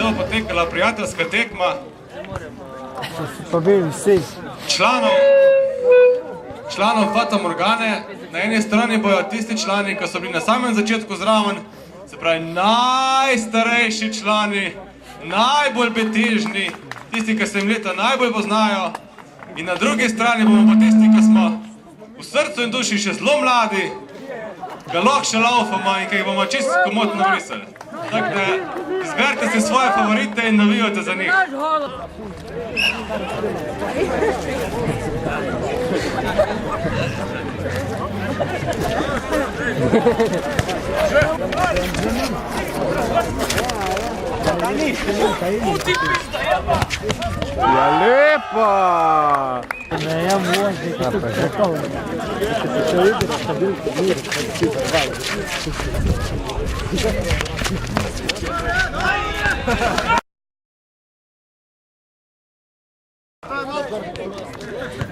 to potekala prijateljska tekma članov Fata Morgane. Na eni strani bojo tisti člani, ki so bili na samem začetku zraven, se pravi najstarejši člani, najbolj betežni, tisti, ki se jim leta najbolj poznajo. In na drugi strani bomo pa tisti, ki smo v srcu in duši še zelo mladi, ga lahko še laufamo in ki jih bomo čisto komotno brisali. Tako da izberite si svoje favorite in navijate za njih. Ja, lepa!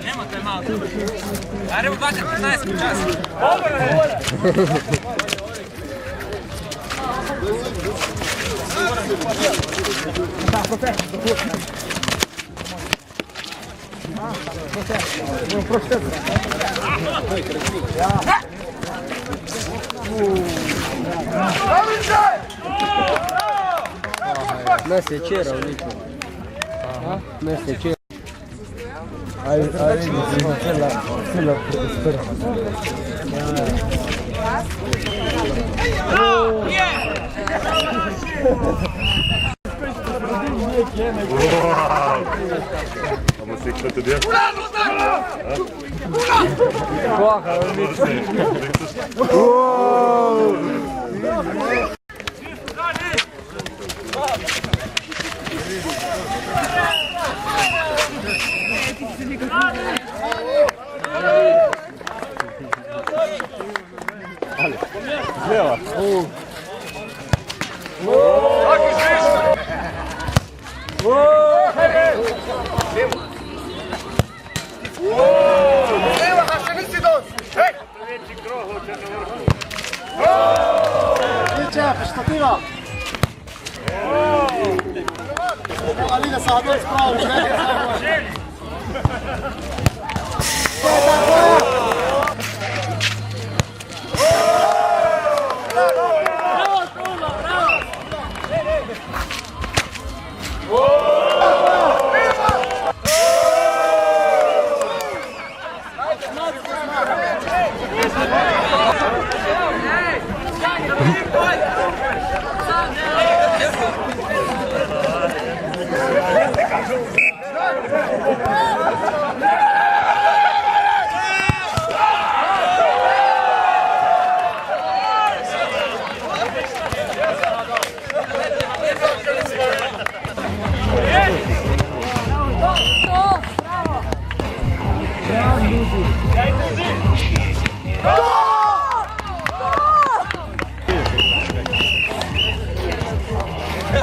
Nemate malo. Ajmo 20-15 čas. Nas je včeraj odlično. Nas je včeraj. Vamos ter que fazer dentro. Zleva. Perspectiva. Alina Sahadović pravi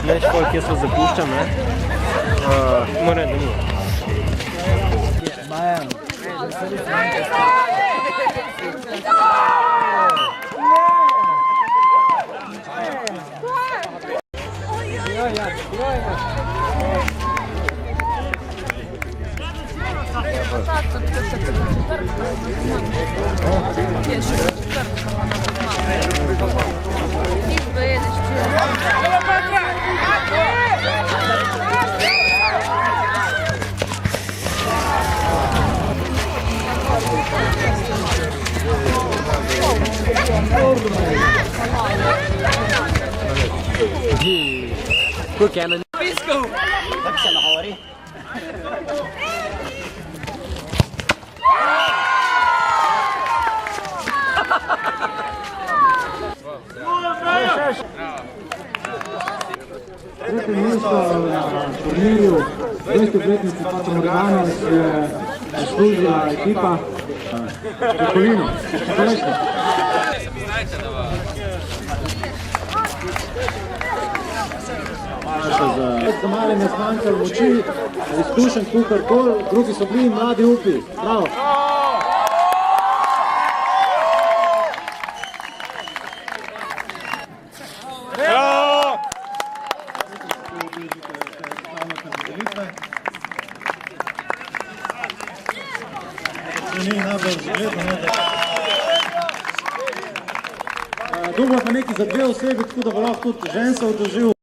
Več koliko jaz to zapuščam, ne? Moram, da ni. Quick cannon. Let's go. Tretje mesto na turnirju 200-letnici Fata Morgane je zaslužila ekipa Čokolino. Za male ne zmanjkalo moči, izkušen kuhar kol, drugi so bili mladi upi. Bravo! ni najbolj zgledno. Dobro pa nekaj za dve osebi, tako da bo lahko tudi žen se odložil.